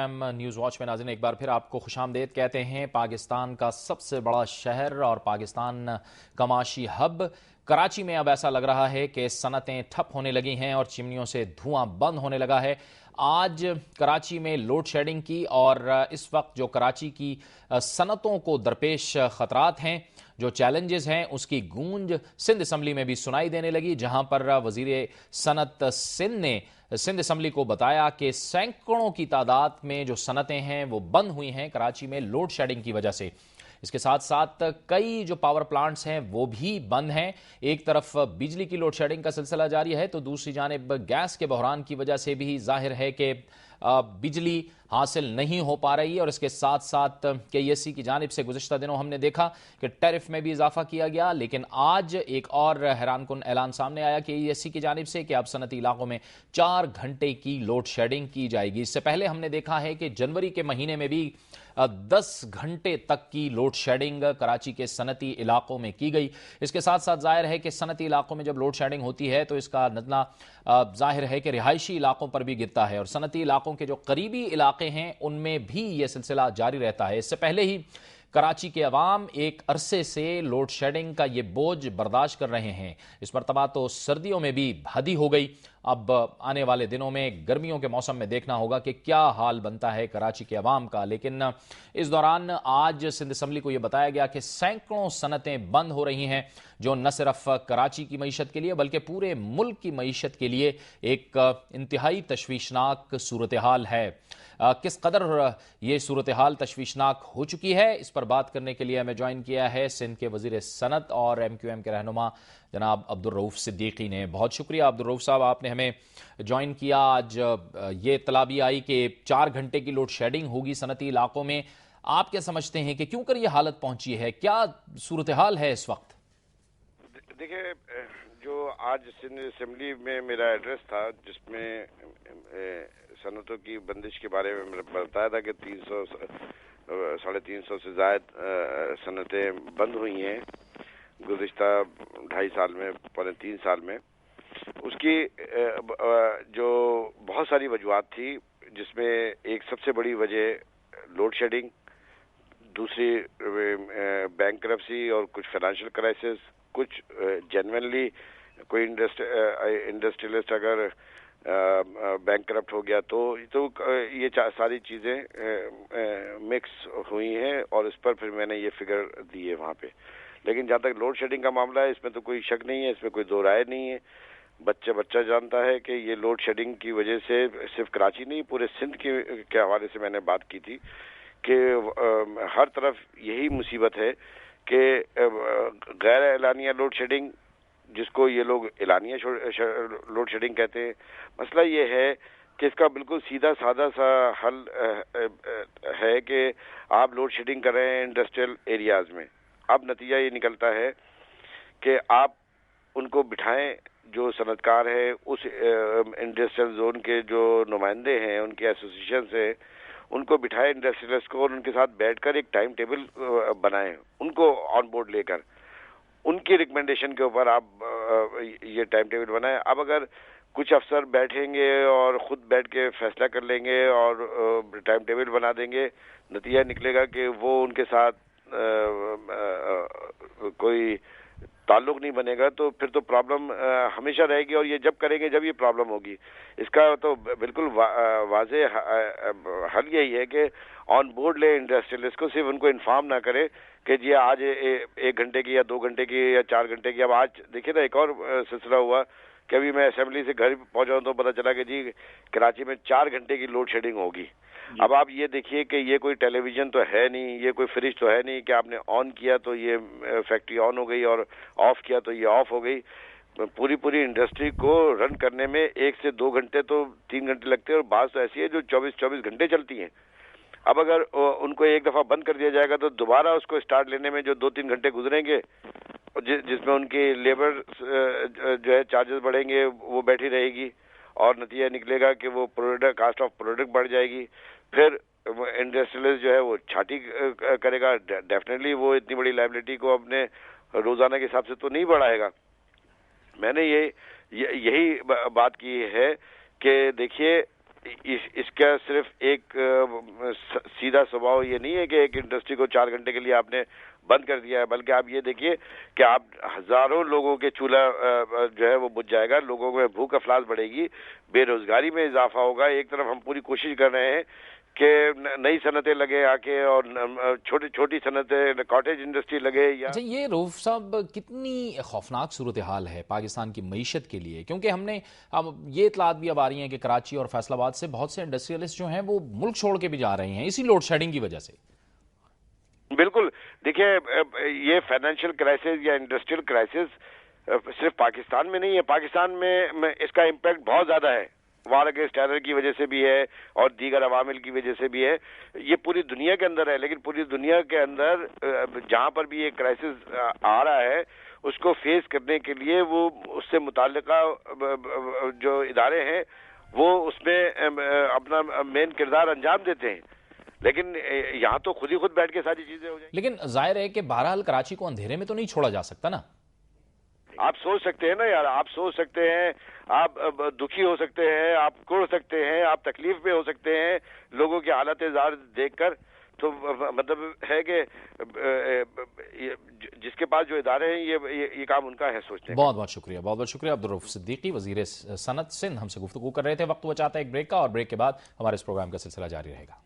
Programme news watch میں ناظرین ایک بار پھر آپ کو خوشامدید کہتے ہیں۔ پاکستان کا سب سے بڑا شہر اور پاکستان کا معاشی ہب کراچی میں اب ایسا لگ رہا ہے کہ صنعتیں ٹھپ ہونے لگی ہیں اور چمنیوں سے دھواں بند ہونے لگا ہے۔ آج کراچی میں لوڈ شیڈنگ کی اور اس وقت جو کراچی کی صنعتوں کو درپیش خطرات ہیں، جو چیلنجز ہیں، اس کی گونج سندھ اسمبلی میں بھی سنائی دینے لگی، جہاں پر وزیر صنعت سندھ نے سندھ اسمبلی کو بتایا کہ سینکڑوں کی تعداد میں جو صنعتیں ہیں وہ بند ہوئی ہیں کراچی میں لوڈ شیڈنگ کی وجہ سے۔ اس کے ساتھ ساتھ کئی جو پاور پلانٹس ہیں وہ بھی بند ہیں۔ ایک طرف بجلی کی لوڈ شیڈنگ کا سلسلہ جاری ہے تو دوسری جانب گیس کے بحران کی وجہ سے بھی ظاہر ہے کہ بجلی حاصل نہیں ہو پا رہی ہے، اور اس کے ساتھ ساتھ KESC کی جانب سے گزشتہ دنوں ہم نے دیکھا کہ ٹیرف میں بھی اضافہ کیا گیا، لیکن آج ایک اور حیران کن اعلان سامنے آیا KESC کی جانب سے کہ اب صنعتی علاقوں میں 4 گھنٹے کی لوڈ شیڈنگ کی جائے گی۔ اس سے پہلے ہم نے دیکھا ہے کہ جنوری کے مہینے میں بھی 10 گھنٹے تک کی لوڈ شیڈنگ کراچی کے صنعتی علاقوں میں کی گئی۔ اس کے ساتھ ساتھ ظاہر ہے کہ صنعتی علاقوں میں جب لوڈ شیڈنگ ہوتی ہے تو اس کا نتیجہ ظاہر ہے کہ رہائشی علاقوں پر بھی گرتا ہے، اور صنعتی علاقوں کے جو قریبی علاقے ہیں ان میں بھی یہ سلسلہ جاری رہتا ہے۔ اس سے پہلے ہی کراچی کے عوام ایک عرصے سے لوڈ شیڈنگ کا یہ بوجھ برداشت کر رہے ہیں۔ اس مرتبہ تو سردیوں میں بھی حدی ہو گئی۔ اب آنے والے دنوں میں گرمیوں کے موسم میں دیکھنا ہوگا کہ کیا حال بنتا ہے کراچی کے عوام کا۔ لیکن اس دوران آج سندھ اسمبلی کو یہ بتایا گیا کہ سینکڑوں صنعتیں بند ہو رہی ہیں، جو نہ صرف کراچی کی معیشت کے لیے بلکہ پورے ملک کی معیشت کے لیے ایک انتہائی تشویشناک صورتحال ہے۔ کس قدر یہ صورتحال تشویشناک ہو چکی ہے، اس پر بات کرنے کے لیے ہمیں جوائن کیا ہے سندھ کے وزیر صنعت اور MQM کے رہنما جناب عبدالرؤف صدیقی نے۔ بہت شکریہ عبدالرؤف صاحب، آپ نے ہمیں جوائن کیا۔ آج یہ اطلاع بھی آئی کہ 4 گھنٹے کی لوڈ شیڈنگ ہوگی صنعتی علاقوں میں۔ آپ کیا سمجھتے ہیں کہ کیوں کر یہ حالت پہنچی ہے، کیا صورتحال ہے اس وقت؟ دیکھیں، جو آج سندھ اسمبلی میں میرا ایڈریس تھا جس میں صنعتوں کی بندش کے بارے میں بتایا تھا کہ 350 سے زائد صنعتیں بند ہوئی ہیں گزشتہ 2.5 سال میں، 3 سال میں۔ اس کی جو بہت ساری وجوہات تھی، جس میں ایک سب سے بڑی وجہ لوڈ شیڈنگ، دوسری بینک کرپسی اور کچھ فائنینشیل کرائسس، کچھ جینوینلی کوئی انڈسٹریلسٹ اگر بینک کرپٹ ہو گیا تو یہ ساری چیزیں مکس ہوئی ہیں، اور اس پر پھر میں نے یہ فگر دی ہے وہاں پہ۔ لیکن جہاں تک لوڈ شیڈنگ کا معاملہ ہے، اس میں تو کوئی شک نہیں ہے، اس میں کوئی دو رائے نہیں ہے۔ بچہ جانتا ہے کہ یہ لوڈ شیڈنگ کی وجہ سے صرف کراچی نہیں، پورے سندھ کے حوالے سے میں نے بات کی تھی کہ ہر طرف یہی مصیبت ہے کہ غیر اعلانیہ لوڈ شیڈنگ، جس کو یہ لوگ اعلانیہ لوڈ شیڈنگ کہتے ہیں۔ مسئلہ یہ ہے کہ اس کا بالکل سیدھا سادہ سا حل ہے کہ آپ لوڈ شیڈنگ کر رہے ہیں انڈسٹریل ایریاز میں۔ اب نتیجہ یہ نکلتا ہے کہ آپ ان کو بٹھائیں، جو صنعت کار ہے اس انڈسٹریل زون کے جو نمائندے ہیں، ان کے ایسوسیشن سے ان کو بٹھائیں انڈسٹریلسٹ کو، اور ان کے ساتھ بیٹھ کر ایک ٹائم ٹیبل بنائیں، ان کو آن بورڈ لے کر ان کی ریکمنڈیشن کے اوپر آپ یہ ٹائم ٹیبل بنائیں۔ اب اگر کچھ افسر بیٹھیں گے اور خود بیٹھ کے فیصلہ کر لیں گے اور ٹائم ٹیبل بنا دیں گے، نتیجہ نکلے گا کہ وہ ان کے ساتھ کوئی تعلق نہیں بنے گا، تو پھر تو پرابلم ہمیشہ رہے گی، اور یہ جب کریں گے جب یہ پرابلم ہوگی۔ اس کا تو بالکل واضح حل یہی ہے کہ آن بورڈ لے انڈسٹریلسٹ کو، صرف ان کو انفارم نہ کرے کہ جی آج 1 گھنٹے کی یا 2 گھنٹے کی یا 4 گھنٹے کی۔ اب آج دیکھیے نا، ایک اور سلسلہ ہوا کہ ابھی میں اسمبلی سے گھر پہنچا ہوں تو پتہ چلا کہ جی کراچی میں 4 گھنٹے کی لوڈ شیڈنگ ہوگی۔ اب آپ یہ دیکھیے کہ یہ کوئی ٹیلی ویژن تو ہے نہیں، یہ کوئی فریج تو ہے نہیں کہ آپ نے آن کیا تو یہ فیکٹری آن ہو گئی اور آف کیا تو یہ آف ہو گئی۔ پوری انڈسٹری کو رن کرنے میں 1 سے 2 گھنٹے تو 3 گھنٹے لگتے ہیں، اور بعض تو ایسی ہے جو 24 گھنٹے چلتی ہیں۔ اب اگر ان کو ایک دفعہ بند کر دیا جائے گا تو دوبارہ اس کو اسٹارٹ لینے میں جو 2-3 گھنٹے گزریں گے، جس میں ان کی لیبر جو ہے چارجز بڑھیں گے، وہ بیٹھی رہے گی، اور نتیجہ نکلے گا کہ وہ کاسٹ آف پروڈکٹ بڑھ جائے گی۔ پھر انڈسٹریلسٹ جو ہے وہ چھاٹی کرے گا، ڈیفینیٹلی وہ اتنی بڑی لائبلٹی کو اپنے روزانہ کے حساب سے تو نہیں بڑھائے گا۔ میں نے یہی بات کی ہے کہ دیکھیے اس کا صرف ایک سیدھا سباؤ یہ نہیں ہے کہ ایک انڈسٹری کو 4 گھنٹے کے لیے آپ نے بند کر دیا ہے، بلکہ آپ یہ دیکھیے کہ آپ ہزاروں لوگوں کے چولہا جو ہے وہ بجھ جائے گا، لوگوں میں بھوک افلاس بڑھے گی، بے روزگاری میں اضافہ ہوگا۔ ایک طرف ہم پوری کوشش کر رہے ہیں کہ نئی صنعتیں لگے آ کے، اور چھوٹی صنعتیں، کاٹیج انڈسٹری لگے۔ یا اچھا، یہ رؤف صاحب کتنی خوفناک صورتحال ہے پاکستان کی معیشت کے لیے؟ کیونکہ ہم نے یہ اطلاعات بھی اب آ رہی ہیں کہ کراچی اور فیصل آباد سے بہت سے انڈسٹریلسٹ جو ہیں وہ ملک چھوڑ کے بھی جا رہے ہیں اسی لوڈ شیڈنگ کی وجہ سے۔ بالکل، دیکھیں یہ فائنینشیل کرائسس یا انڈسٹریل کرائسس صرف پاکستان میں نہیں ہے، پاکستان میں اس کا امپیکٹ بہت زیادہ ہے، وار اگینسٹ ٹیرر کی وجہ سے بھی ہے اور دیگر عوامل کی وجہ سے بھی ہے۔ یہ پوری دنیا کے اندر ہے، لیکن پوری دنیا کے اندر جہاں پر بھی یہ کرائسس آ رہا ہے اس کو فیس کرنے کے لیے وہ اس سے متعلقہ جو ادارے ہیں وہ اس میں اپنا مین کردار انجام دیتے ہیں، لیکن یہاں تو خود ہی خود بیٹھ کے ساری چیزیں ہو جائیں۔ لیکن ظاہر ہے کہ بہرحال کراچی کو اندھیرے میں تو نہیں چھوڑا جا سکتا نا۔ آپ سوچ سکتے ہیں نا یار، آپ سوچ سکتے ہیں، آپ دکھی ہو سکتے ہیں، آپ کڑ سکتے ہیں، آپ تکلیف میں ہو سکتے ہیں لوگوں کی حالت زار دیکھ کر، تو مطلب ہے کہ جس کے پاس جو ادارے ہیں یہ کام ان کا ہے سوچتے ہیں۔ بہت بہت شکریہ، بہت بہت شکریہ عبدالرؤف صدیقی، وزیر صنعت سندھ، ہم سے گفت گو کر رہے تھے۔ وقت ہوا چاہتا ہے ایک بریک کا، اور بریک کے بعد ہمارے اس پروگرام کا سلسلہ جاری رہے گا۔